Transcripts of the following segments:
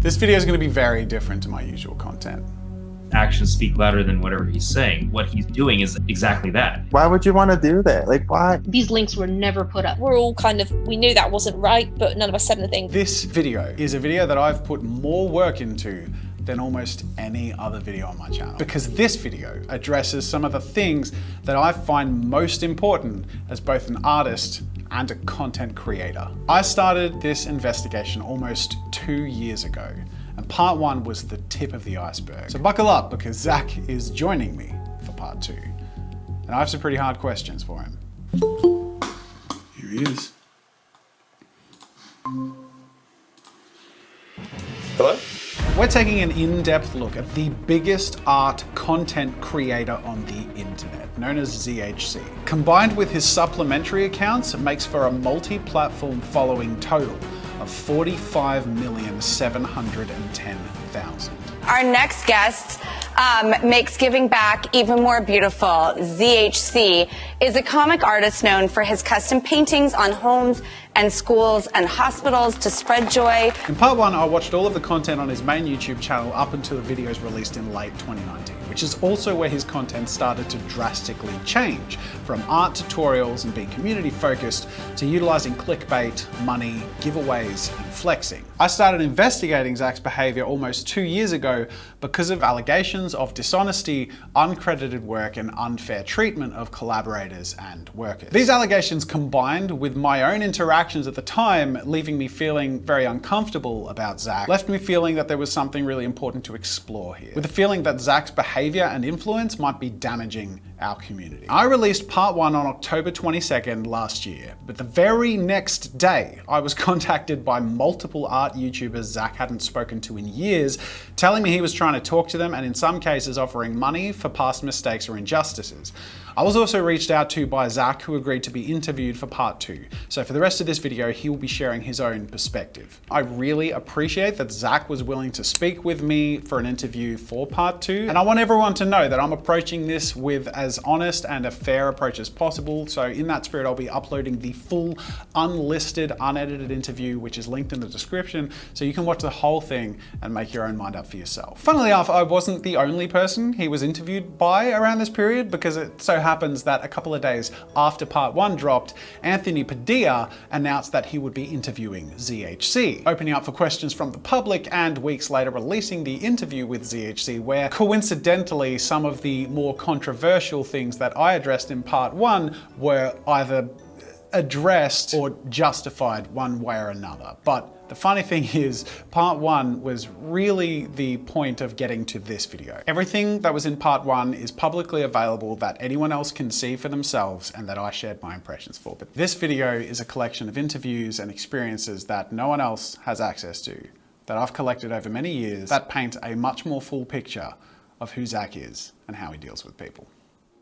This video is going to be very different to my usual content. Actions speak louder than whatever he's saying. What he's doing is exactly that. Why would you want to do that? Like, why? These links were never put up. We're all we knew that wasn't right, but none of us said anything. This video is a video that I've put more work into than almost any other video on my channel. Because this video addresses some of the things that I find most important as both an artist and a content creator. I started this investigation almost 2 years ago, and part 1 was the tip of the iceberg. So buckle up, because Zach is joining me for part 2. And I have some pretty hard questions for him. Here he is. Hello? We're taking an in-depth look at the biggest art content creator on the internet, known as ZHC. Combined with his supplementary accounts, it makes for a multi-platform following total of 45,710,000. Our next guest makes giving back even more beautiful. ZHC is a comic artist known for his custom paintings on homes and schools and hospitals to spread joy. In part 1, I watched all of the content on his main YouTube channel up until the videos released in late 2019, which is also where his content started to drastically change, from art tutorials and being community focused to utilizing clickbait, money, giveaways, and flexing. I started investigating Zach's behavior almost 2 years ago because of allegations of dishonesty, uncredited work, and unfair treatment of collaborators and workers. These allegations, combined with my own interactions at the time, leaving me feeling very uncomfortable about Zach, left me feeling that there was something really important to explore here, with the feeling that Zach's behavior and influence might be damaging our community. I released part 1 on October 22nd last year, but the very next day, I was contacted by multiple art YouTubers Zach hadn't spoken to in years, telling me he was trying to talk to them and in some cases offering money for past mistakes or injustices. I was also reached out to by Zach, who agreed to be interviewed for part 2. So for the rest of this video, he will be sharing his own perspective. I really appreciate that Zach was willing to speak with me for an interview for part 2. And I want everyone to know that I'm approaching this with as honest and a fair approach as possible. So in that spirit, I'll be uploading the full unlisted, unedited interview, which is linked in the description, so you can watch the whole thing and make your own mind up for yourself. Funnily enough, I wasn't the only person he was interviewed by around this period, because it so happens that a couple of days after part 1 dropped, Anthony Padilla announced that he would be interviewing ZHC, opening up for questions from the public, and weeks later releasing the interview with ZHC, where coincidentally some of the more controversial things that I addressed in part 1 were either addressed or justified one way or another. But the funny thing is, part 1 was really the point of getting to this video. Everything that was in part 1 is publicly available that anyone else can see for themselves and that I shared my impressions for. But this video is a collection of interviews and experiences that no one else has access to, that I've collected over many years, that paint a much more full picture of who Zach is and how he deals with people.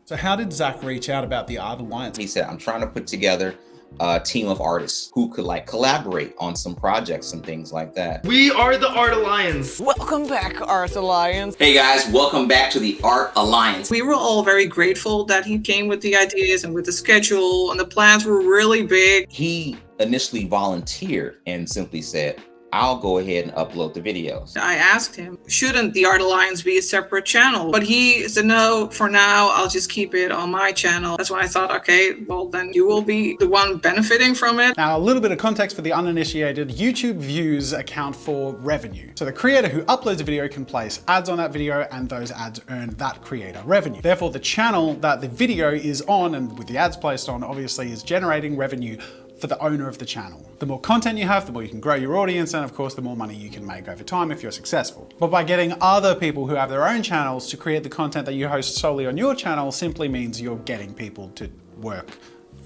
So how did Zach reach out about the Art Alliance? He said, I'm trying to put together a team of artists who could collaborate on some projects and things like that. We are the Art Alliance. Welcome back, Art Alliance. Hey guys, welcome back to the Art Alliance. We were all very grateful that he came with the ideas and with the schedule, and the plans were really big. He initially volunteered and simply said, I'll go ahead and upload the videos. I asked him, shouldn't the Art Alliance be a separate channel? But he said, no, for now, I'll just keep it on my channel. That's when I thought, okay, well then you will be the one benefiting from it. Now, a little bit of context for the uninitiated: YouTube views account for revenue. So the creator who uploads a video can place ads on that video, and those ads earn that creator revenue. Therefore, the channel that the video is on, and with the ads placed on, obviously is generating revenue for the owner of the channel. The more content you have, the more you can grow your audience, and of course, the more money you can make over time if you're successful. But by getting other people who have their own channels to create the content that you host solely on your channel simply means you're getting people to work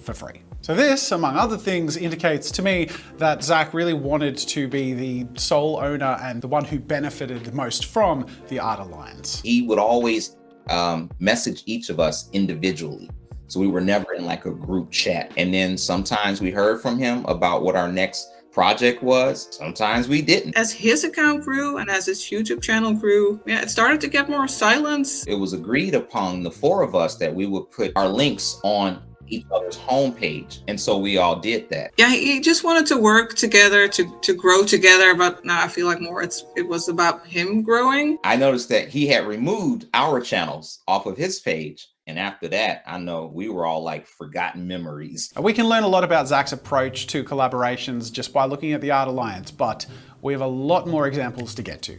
for free. So this, among other things, indicates to me that Zach really wanted to be the sole owner and the one who benefited the most from the Art Alliance. He would always message each of us individually. So we were never in a group chat. And then sometimes we heard from him about what our next project was. Sometimes we didn't. As his account grew and as his YouTube channel grew, it started to get more silence. It was agreed upon the 4 of us that we would put our links on each other's homepage. And so we all did that. Yeah, he just wanted to work together to grow together, but now I feel like more it was about him growing. I noticed that he had removed our channels off of his page. And after that, I know we were all like forgotten memories. We can learn a lot about Zach's approach to collaborations just by looking at the Art Alliance, but we have a lot more examples to get to.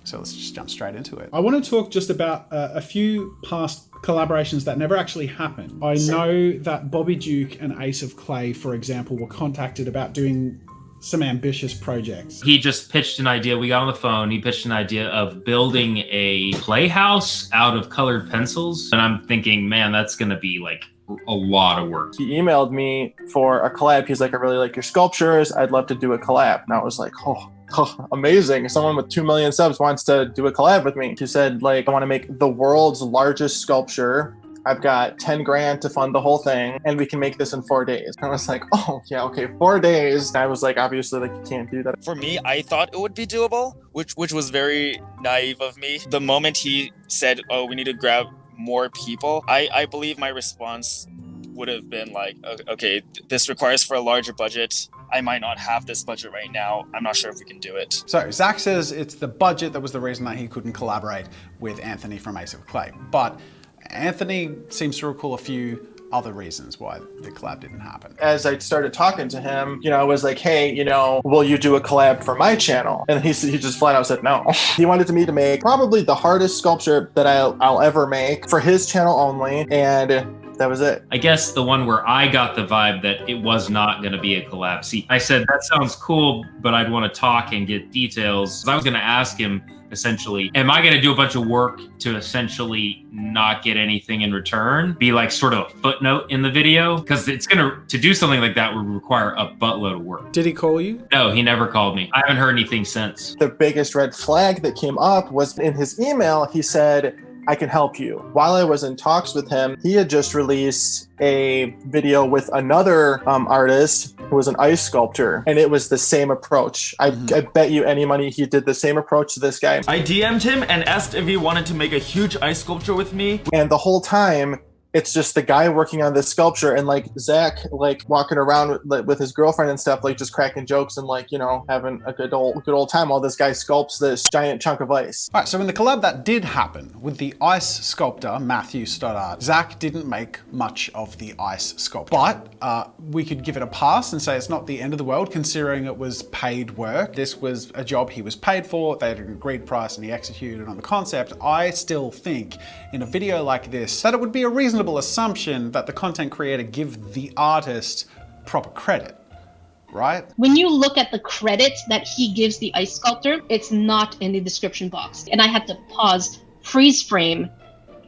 So let's just jump straight into it. I want to talk just about a few past collaborations that never actually happened. I know that Bobby Duke and Ace of Clay, for example, were contacted about doing some ambitious projects. He just pitched an idea. We got on the phone. He pitched an idea of building a playhouse out of colored pencils. And I'm thinking, man, that's going to be like a lot of work. He emailed me for a collab. He's like, I really like your sculptures. I'd love to do a collab. And I was like, oh, amazing. Someone with 2 million subs wants to do a collab with me. He said, like, I want to make the world's largest sculpture. I've got 10 grand to fund the whole thing, and we can make this in 4 days. I was like, oh, yeah, okay, 4 days. I was like, obviously, like, you can't do that. For me, I thought it would be doable, which was very naive of me. The moment he said, oh, we need to grab more people, I believe my response would have been like, okay, this requires for a larger budget. I might not have this budget right now. I'm not sure if we can do it. So Zach says it's the budget that was the reason that he couldn't collaborate with Anthony from Ace of Clay. But Anthony seems to recall a few other reasons why the collab didn't happen. As I started talking to him, I was like, hey, will you do a collab for my channel? And he just flat out said no. He wanted me to make probably the hardest sculpture that I'll ever make for his channel only, and that was it. I guess the one where I got the vibe that it was not going to be a collab. See, I said, that sounds cool, but I'd want to talk and get details. I was going to ask him, essentially, am I going to do a bunch of work to essentially not get anything in return? Be like sort of a footnote in the video? Because it's to do something like that would require a buttload of work. Did he call you? No, he never called me. I haven't heard anything since. The biggest red flag that came up was in his email, he said, I can help you. While I was in talks with him, he had just released a video with another artist who was an ice sculptor, and it was the same approach. I bet you any money he did the same approach to this guy. I DM'd him and asked if he wanted to make a huge ice sculpture with me. And the whole time, it's just the guy working on this sculpture, and like Zach, like walking around with his girlfriend and stuff, like just cracking jokes and like, having a good old time while this guy sculpts this giant chunk of ice. All right, so in the collab that did happen with the ice sculptor, Matthew Stoddard, Zach didn't make much of the ice sculpture. But we could give it a pass and say it's not the end of the world considering it was paid work. This was a job he was paid for, they had an agreed price and he executed on the concept. I still think in a video like this that it would be a reasonable assumption that the content creator give the artist proper credit, right? When you look at the credits that he gives the ice sculptor, it's not in the description box. And I had to pause, freeze frame,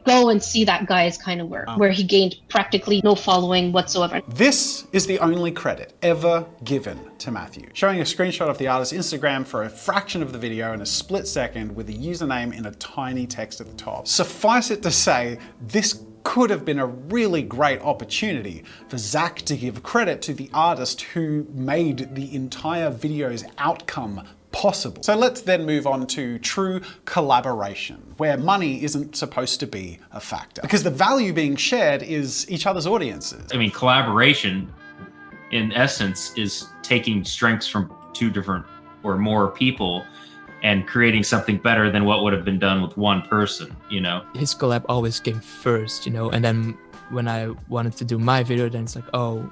go and see that guy's kind of work, where he gained practically no following whatsoever. This is the only credit ever given to Matthew, showing a screenshot of the artist's Instagram for a fraction of the video in a split second with the username in a tiny text at the top. Suffice it to say, this could have been a really great opportunity for Zach to give credit to the artist who made the entire video's outcome possible. So let's then move on to true collaboration, where money isn't supposed to be a factor, because the value being shared is each other's audiences. I mean, collaboration, in essence, is taking strengths from two different or more people and creating something better than what would have been done with one person, His collab always came first, and then when I wanted to do my video, then it's like, oh,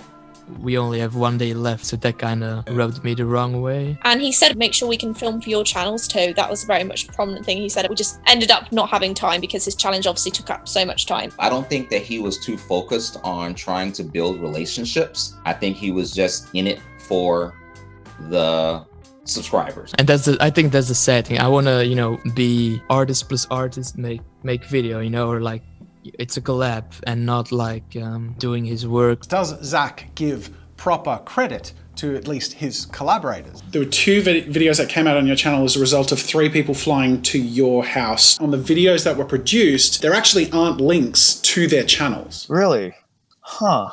we only have 1 day left, so that kind of rubbed me the wrong way. And he said, make sure we can film for your channels too. That was very much a prominent thing. He said we just ended up not having time because his challenge obviously took up so much time. I don't think that he was too focused on trying to build relationships. I think he was just in it for the subscribers. And I think that's the sad thing. I want to, be artist plus artist, make video, or like it's a collab and not like doing his work. Does Zach give proper credit to at least his collaborators? There were two videos that came out on your channel as a result of 3 people flying to your house. On the videos that were produced, there actually aren't links to their channels. Really? Huh.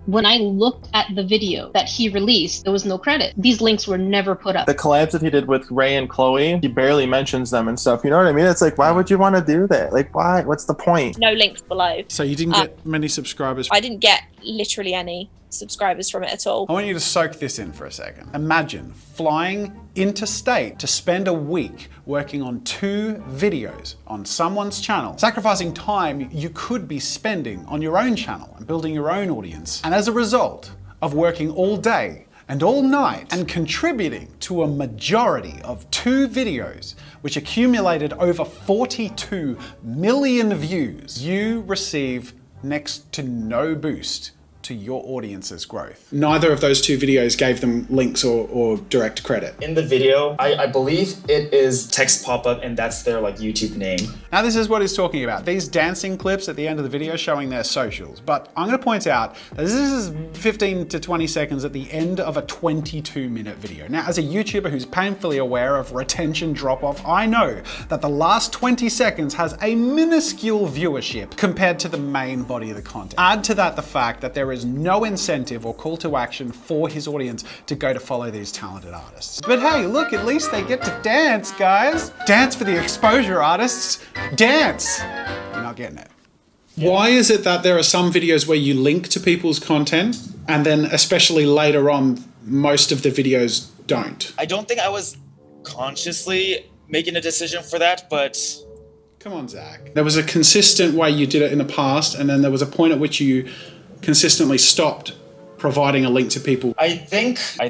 When I looked at the video that he released, there was no credit. These links were never put up. The collabs that he did with Ray and Chloe, he barely mentions them and stuff. You know what I mean? It's like, why would you want to do that? Like, why? What's the point? No links below. So you didn't get many subscribers? I didn't get literally any subscribers from it at all. I want you to soak this in for a second. Imagine flying interstate to spend a week working on 2 videos on someone's channel, sacrificing time you could be spending on your own channel and building your own audience. And as a result of working all day and all night and contributing to a majority of 2 videos, which accumulated over 42 million views, you receive next to no boost to your audience's growth. Neither of those 2 videos gave them links or direct credit. In the video, I believe it is text pop-up and that's their like YouTube name. Now this is what he's talking about. These dancing clips at the end of the video showing their socials. But I'm gonna point out that this is 15 to 20 seconds at the end of a 22-minute video. Now, as a YouTuber who's painfully aware of retention drop-off, I know that the last 20 seconds has a minuscule viewership compared to the main body of the content. Add to that the fact that there is no incentive or call to action for his audience to go to follow these talented artists. But hey, look, at least they get to dance, guys. Dance for the exposure artists. Dance. You're not getting it. Why is it that there are some videos where you link to people's content and then especially later on, most of the videos don't? I don't think I was consciously making a decision for that, but... Come on, Zach. There was a consistent way you did it in the past, and then there was a point at which you consistently stopped providing a link to people. I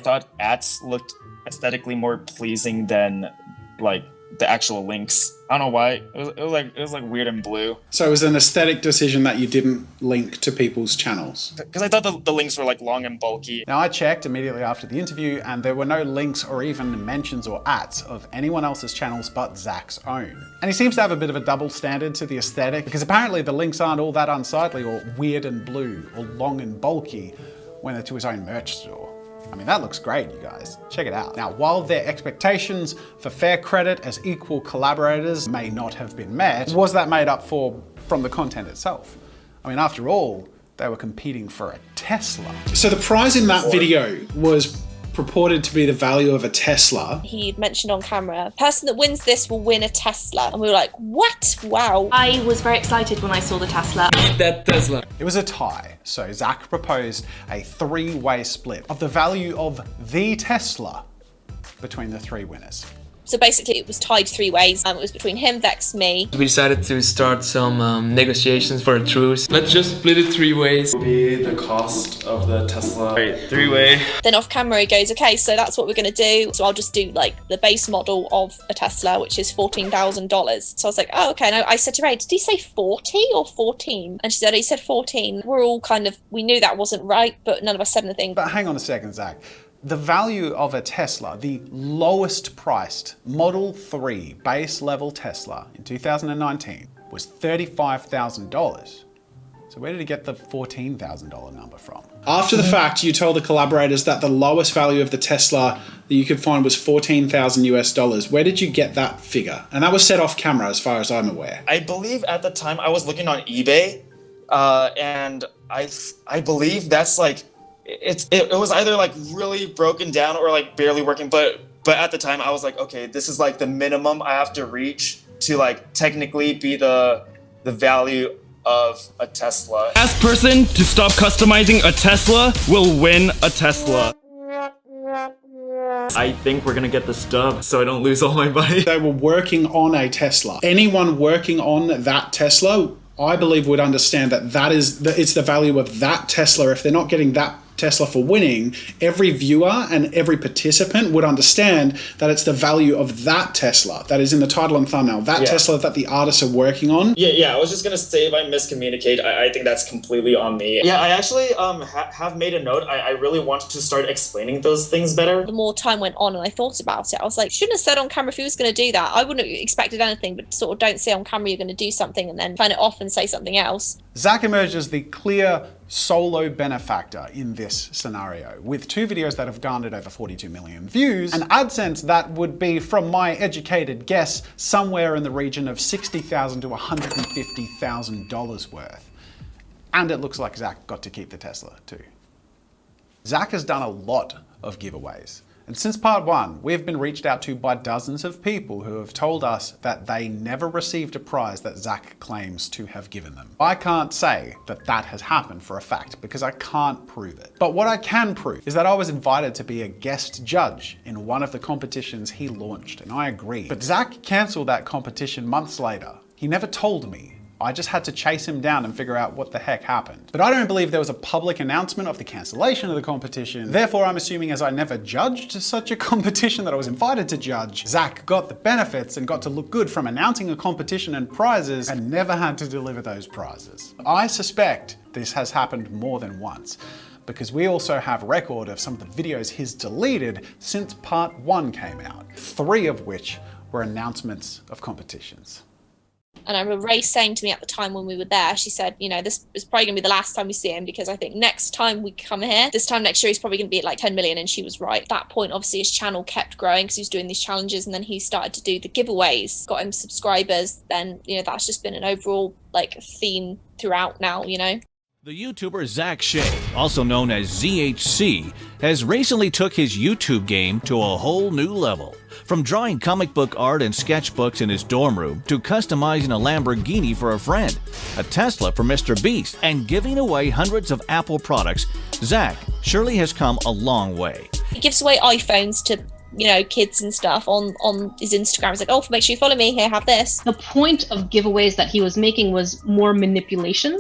thought ads looked aesthetically more pleasing than like the actual links. I don't know why. It was like weird and blue. So it was an aesthetic decision that you didn't link to people's channels? Because I thought the links were like long and bulky. Now I checked immediately after the interview and there were no links or even mentions or ads of anyone else's channels but Zach's own. And he seems to have a bit of a double standard to the aesthetic because apparently the links aren't all that unsightly or weird and blue or long and bulky when they're to his own merch store. I mean, that looks great, you guys. Check it out. Now, while their expectations for fair credit as equal collaborators may not have been met, was that made up for from the content itself? I mean, after all, they were competing for a Tesla. So the prize in that video was purported to be the value of a Tesla. He mentioned on camera, the person that wins this will win a Tesla. And we were like, what? Wow. I was very excited when I saw the Tesla. That Tesla. It was a tie. So Zach proposed a 3-way split of the value of the Tesla between the 3 winners. So basically it was tied 3 ways. It was between him, Vex, me. We decided to start some negotiations for a truce. Let's just split it 3 ways. Will be the cost of the Tesla. Right, 3-way. Then off camera he goes, okay, so that's what we're gonna do. So I'll just do like the base model of a Tesla, which is $14,000. So I was like, oh, okay. And I said to Ray, did he say 40 or 14? And she said, he said 14. We're all kind of, we knew that wasn't right, but none of us said anything. But hang on a second, Zach. The value of a Tesla, the lowest priced Model 3 base level Tesla in 2019 was $35,000. So where did he get the $14,000 number from? After the fact, you told the collaborators that the lowest value of the Tesla that you could find was $14,000 US. Where did you get that figure? And that was set off camera as far as I'm aware. I believe at the time I was looking on eBay and I believe that's like, it was either like really broken down or like barely working, but at the time I was like, okay, this is like the minimum I have to reach to like technically be the value of a Tesla. Last person to stop customizing a Tesla will win a Tesla. I think we're gonna get the stub so I don't lose all my money. They were working on a Tesla. Anyone working on that Tesla, I believe, would understand that it's the value of that Tesla. If they're not getting that Tesla for winning, every viewer and every participant would understand that it's the value of that Tesla that is in the title and thumbnail, that Tesla that the artists are working on. Yeah, I was just gonna say if I miscommunicate, I think that's completely on me. Yeah, I actually have made a note. I really wanted to start explaining those things better. The more time went on and I thought about it, I was like, shouldn't have said on camera if he was gonna do that. I wouldn't have expected anything, but sort of don't say on camera you're gonna do something and then turn it off and say something else. Zach emerged as the clear solo benefactor in this scenario, with 2 videos that have garnered over 42 million views, an AdSense that would be, from my educated guess, somewhere in the region of $60,000 to $150,000 worth. And it looks like Zach got to keep the Tesla too. Zach has done a lot of giveaways. And since part 1, we've been reached out to by dozens of people who have told us that they never received a prize that Zach claims to have given them. I can't say that that has happened for a fact because I can't prove it. But what I can prove is that I was invited to be a guest judge in one of the competitions he launched, and I agreed. But Zach cancelled that competition months later. He never told me. I just had to chase him down and figure out what the heck happened. But I don't believe there was a public announcement of the cancellation of the competition. Therefore, I'm assuming as I never judged such a competition that I was invited to judge, Zach got the benefits and got to look good from announcing a competition and prizes and never had to deliver those prizes. I suspect this has happened more than once, because we also have record of some of the videos he's deleted since part 1 came out, 3 of which were announcements of competitions. And I remember Ray saying to me at the time when we were there, she said, you know, this is probably going to be the last time we see him, because I think next time we come here, this time next year, he's probably going to be at like 10 million. And she was right. At that point, obviously, his channel kept growing because he was doing these challenges. And then he started to do the giveaways, got him subscribers. Then, you know, that's just been an overall like theme throughout now, you know. The YouTuber Zach Shea, also known as ZHC, has recently took his YouTube game to a whole new level. From drawing comic book art and sketchbooks in his dorm room to customizing a Lamborghini for a friend, a Tesla for Mr. Beast, and giving away hundreds of Apple products, Zach surely has come a long way. He gives away iPhones to, you know, kids and stuff on his Instagram. He's like, oh, make sure you follow me, here, have this. The point of giveaways that he was making was more manipulation.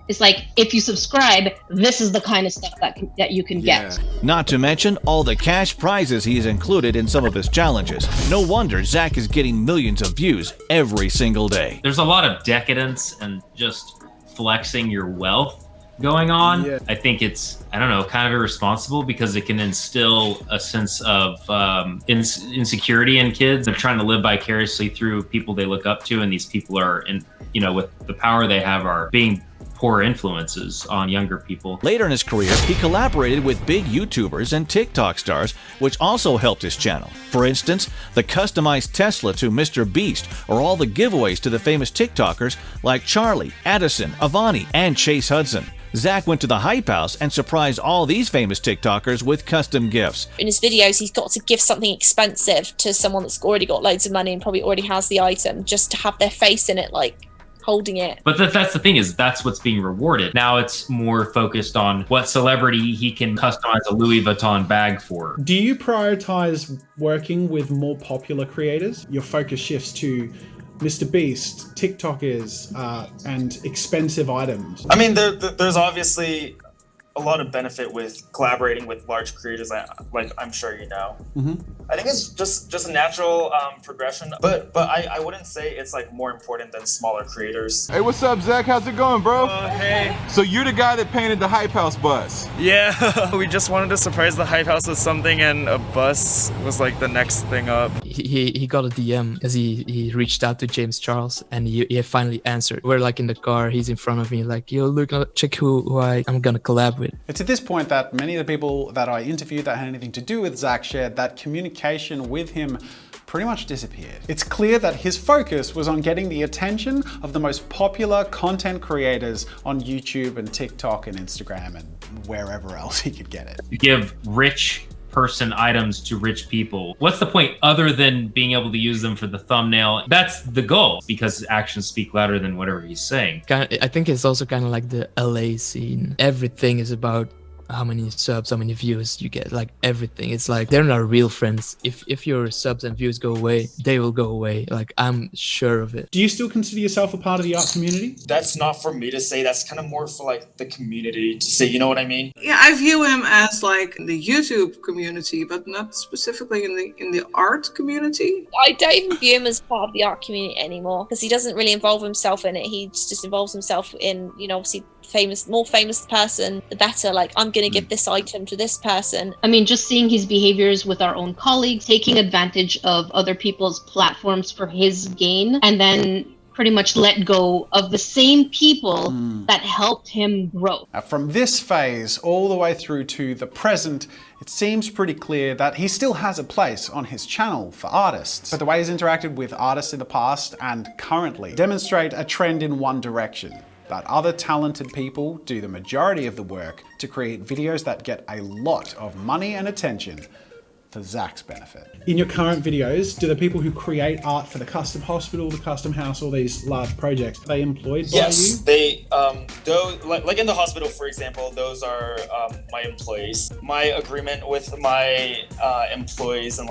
It's like, if you subscribe, this is the kind of stuff that you can get. Not to mention all the cash prizes he's included in some of his challenges. No wonder Zach is getting millions of views every single day. There's a lot of decadence and just flexing your wealth going on. I think it's, I don't know, kind of irresponsible because it can instill a sense of insecurity in kids. They're trying to live vicariously through people they look up to, and these people are, you know, with the power they have, are being poor influences on younger people. Later in his career, he collaborated with big YouTubers and TikTok stars, which also helped his channel. For instance, the customized Tesla to Mr. Beast, or all the giveaways to the famous TikTokers like Charlie, Addison, Avani, and Chase Hudson. Zach went to the Hype House and surprised all these famous TikTokers with custom gifts. In his videos, he's got to give something expensive to someone that's already got loads of money and probably already has the item, just to have their face in it, like holding it. But that's the thing, is that's what's being rewarded. Now it's more focused on what celebrity he can customize a Louis Vuitton bag for. Do you prioritize working with more popular creators? Your focus shifts to Mr. Beast, TikTokers, and expensive items. I mean, there's obviously a lot of benefit with collaborating with large creators, like I'm sure you know. I think it's just a natural progression, but I wouldn't say it's like more important than smaller creators. Hey, what's up, Zach? How's it going, bro? Hey. So you're the guy that painted the Hype House bus? Yeah, we just wanted to surprise the Hype House with something, and a bus was like the next thing up. He got a DM because he reached out to James Charles, and he finally answered. We're like in the car, he's in front of me, like, yo, look, check who I'm gonna collab with. It's at this point that many of the people that I interviewed that had anything to do with Zach shared that communication with him pretty much disappeared. It's clear that his focus was on getting the attention of the most popular content creators on YouTube and TikTok and Instagram and wherever else he could get it. You give rich person items to rich people. What's the point other than being able to use them for the thumbnail? That's the goal, because actions speak louder than whatever he's saying. I think it's also kind of like the LA scene. Everything is about how many subs, how many views you get, like everything. It's like they're not real friends. If your subs and views go away, they will go away. Like, I'm sure of it. Do you still consider yourself a part of the art community? That's not for me to say. That's kind of more for like the community to say, you know what I mean? Yeah, I view him as like in the YouTube community, but not specifically in the art community. I don't even view him as part of the art community anymore, because he doesn't really involve himself in it. He just involves himself in, you know, obviously more famous person, the better. Like, I'm gonna give this item to this person. I mean, just seeing his behaviors with our own colleagues, taking advantage of other people's platforms for his gain, and then pretty much let go of the same people that helped him grow. From this phase all the way through to the present, it seems pretty clear that he still has a place on his channel for artists. But the way he's interacted with artists in the past and currently demonstrate a trend in one direction. that other talented people do the majority of the work to create videos that get a lot of money and attention for Zach's benefit. In your current videos, do the people who create art for the custom hospital, the custom house, all these large projects, are they employed by you? Yes, they, like in the hospital, for example, those are my employees. My agreement with my employees and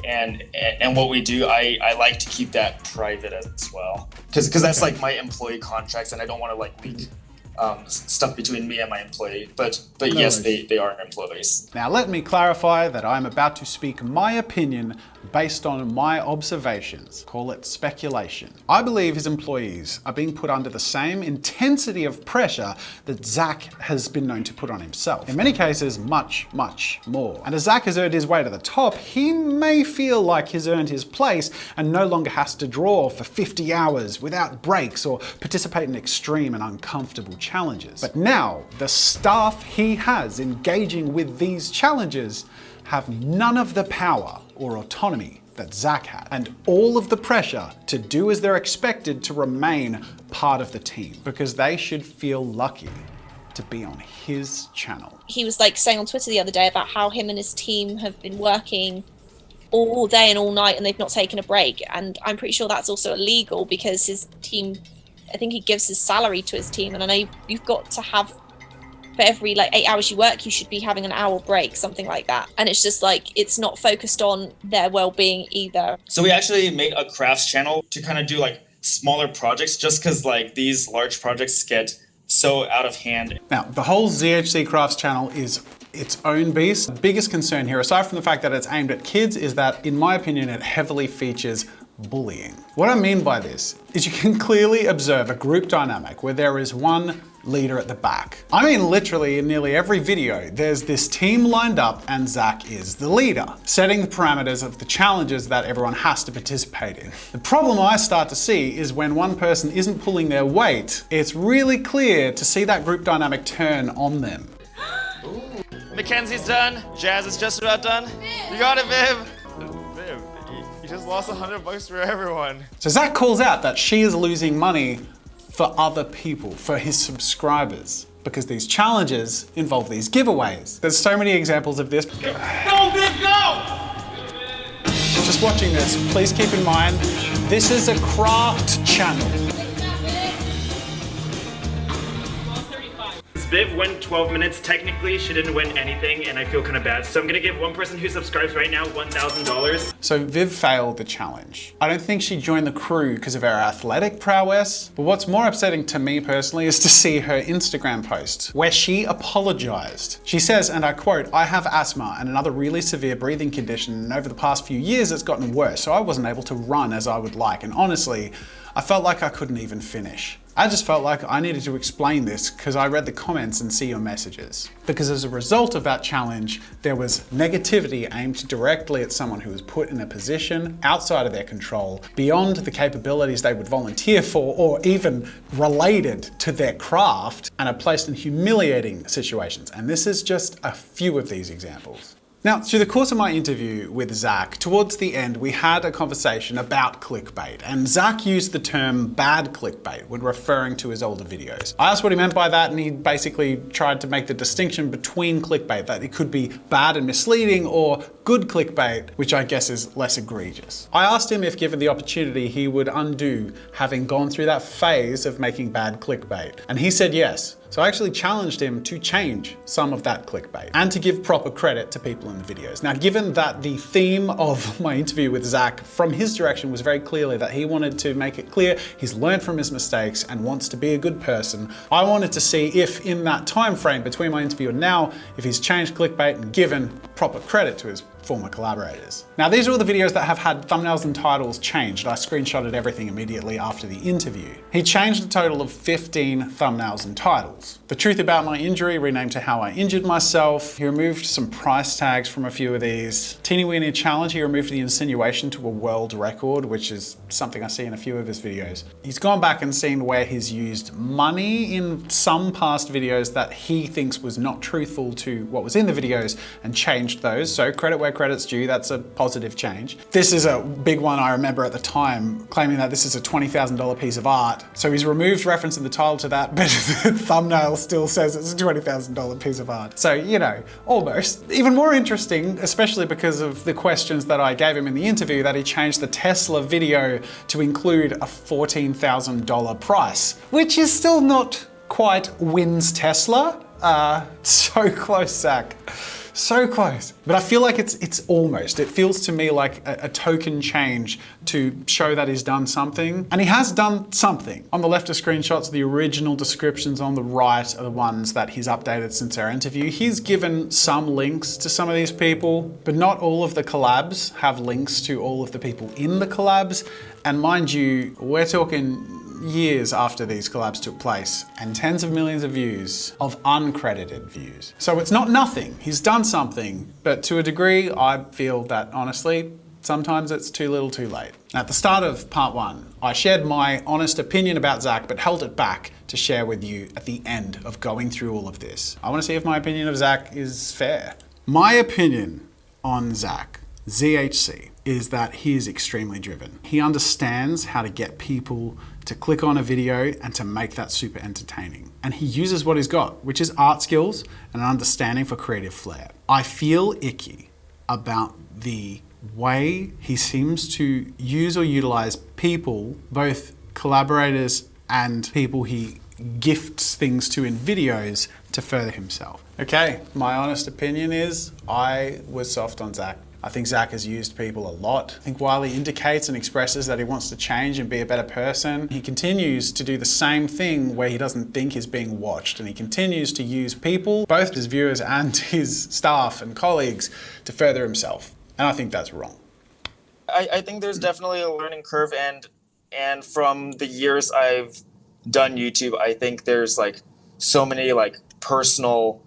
and what we do, I like to keep that private as well, because that's like my employee contracts, and I don't want to like leak stuff between me and my employee, but no, yes, they are employees. Now let me clarify that I'm about to speak my opinion based on my observations. Call it speculation. I believe his employees are being put under the same intensity of pressure that Zach has been known to put on himself. In many cases, much, much more. And as Zach has earned his way to the top, he may feel like he's earned his place and no longer has to draw for 50 hours without breaks or participate in extreme and uncomfortable challenges. But now, the staff he has engaging with these challenges have none of the power or autonomy that Zach had, and all of the pressure to do as they're expected to remain part of the team, because they should feel lucky to be on his channel. He was like saying on Twitter the other day about how him and his team have been working all day and all night and they've not taken a break, and I'm pretty sure that's also illegal because his team, I think he gives his salary to his team, and I know you've got to have, for every like 8 hours you work, you should be having an hour break, something like that. And it's just like, it's not focused on their well-being either. So we actually made a crafts channel to kind of do like smaller projects, just because like these large projects get so out of hand. Now, the whole ZHC Crafts channel is its own beast. The biggest concern here, aside from the fact that it's aimed at kids, is that, in my opinion, it heavily features bullying. What I mean by this is you can clearly observe a group dynamic where there is one leader at the back. I mean, literally in nearly every video, there's this team lined up and Zach is the leader, setting the parameters of the challenges that everyone has to participate in. The problem I start to see is when one person isn't pulling their weight, it's really clear to see that group dynamic turn on them. Mackenzie's done. Jazz is just about done. You got it, Viv. Viv, you just lost $100 for everyone. So Zach calls out that she is losing money for other people, for his subscribers, because these challenges involve these giveaways. There's so many examples of this. Go, Viv, go! Just watching this, please keep in mind, this is a craft channel. Viv went 12 minutes. Technically, she didn't win anything, and I feel kind of bad. So I'm gonna give one person who subscribes right now $1,000. So Viv failed the challenge. I don't think she joined the crew because of her athletic prowess, but what's more upsetting to me personally is to see her Instagram post where she apologized. She says, and I quote, "I have asthma and another really severe breathing condition, and over the past few years it's gotten worse, so I wasn't able to run as I would like, and honestly, I felt like I couldn't even finish. I just felt like I needed to explain this because I read the comments and see your messages." Because as a result of that challenge, there was negativity aimed directly at someone who was put in a position outside of their control, beyond the capabilities they would volunteer for or even related to their craft, and are placed in humiliating situations. And this is just a few of these examples. Now, through the course of my interview with Zach, towards the end, we had a conversation about clickbait, and Zach used the term bad clickbait when referring to his older videos. I asked what he meant by that, and he basically tried to make the distinction between clickbait, that it could be bad and misleading, or good clickbait, which I guess is less egregious. I asked him if given the opportunity, he would undo having gone through that phase of making bad clickbait, and he said yes. So I actually challenged him to change some of that clickbait and to give proper credit to people in the videos. Now, given that the theme of my interview with Zach from his direction was very clearly that he wanted to make it clear he's learned from his mistakes and wants to be a good person, I wanted to see if in that time frame between my interview and now, if he's changed clickbait and given proper credit to his former collaborators. Now, these are all the videos that have had thumbnails and titles changed. I screenshotted everything immediately after the interview. He changed a total of 15 thumbnails and titles. The Truth About My Injury, renamed to How I Injured Myself. He removed some price tags from a few of these. Teeny Weeny Challenge, he removed the insinuation to a world record, which is something I see in a few of his videos. He's gone back and seen where he's used money in some past videos that he thinks was not truthful to what was in the videos and changed those. So credit where credit's due. That's a positive change. This is a big one I remember at the time, claiming that this is a $20,000 piece of art. So he's removed reference in the title to that, but the thumbnail still says it's a $20,000 piece of art. So, you know, almost. Even more interesting, especially because of the questions that I gave him in the interview, that he changed the Tesla video to include a $14,000 price, which is still not quite wins Tesla. So close, Zach. So close. But I feel like it's almost. It feels to me like a token change to show that he's done something. And he has done something. On the left are screenshots of the original descriptions, on the right are the ones that he's updated since our interview. He's given some links to some of these people, but not all of the collabs have links to all of the people in the collabs. And mind you, we're talking years after these collabs took place and tens of millions of views, of uncredited views. So it's not nothing. He's done something, but to a degree, I feel that honestly, sometimes it's too little too late. At the start of part one, I shared my honest opinion about Zach, but held it back to share with you at the end of going through all of this. I want to see if my opinion of Zach is fair. My opinion on Zach, ZHC, is that he is extremely driven. He understands how to get people to click on a video and to make that super entertaining. And he uses what he's got, which is art skills and an understanding for creative flair. I feel icky about the way he seems to use or utilize people, both collaborators and people he gifts things to in videos, to further himself. Okay, my honest opinion is I was soft on Zach. I think Zach has used people a lot. I think while he indicates and expresses that he wants to change and be a better person, he continues to do the same thing where he doesn't think he's being watched, and he continues to use people, both his viewers and his staff and colleagues, to further himself. And I think that's wrong. I think there's definitely a learning curve, and from the years I've done YouTube, I think there's like so many like personal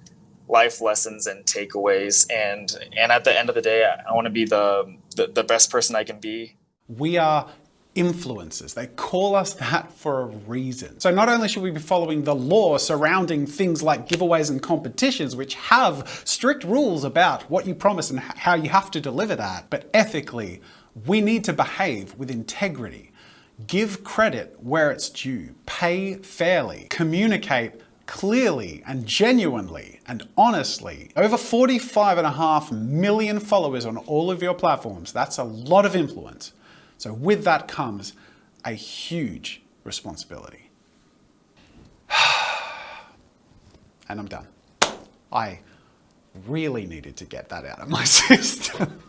life lessons and takeaways, and at the end of the day, I want to be the best person I can be. We are influencers. They call us that for a reason. So not only should we be following the law surrounding things like giveaways and competitions, which have strict rules about what you promise and how you have to deliver that, but ethically, we need to behave with integrity, give credit where it's due, pay fairly, communicate clearly and genuinely and honestly. Over 45.5 million followers on all of your platforms. That's a lot of influence. So with that comes a huge responsibility. And I'm done. I really needed to get that out of my system.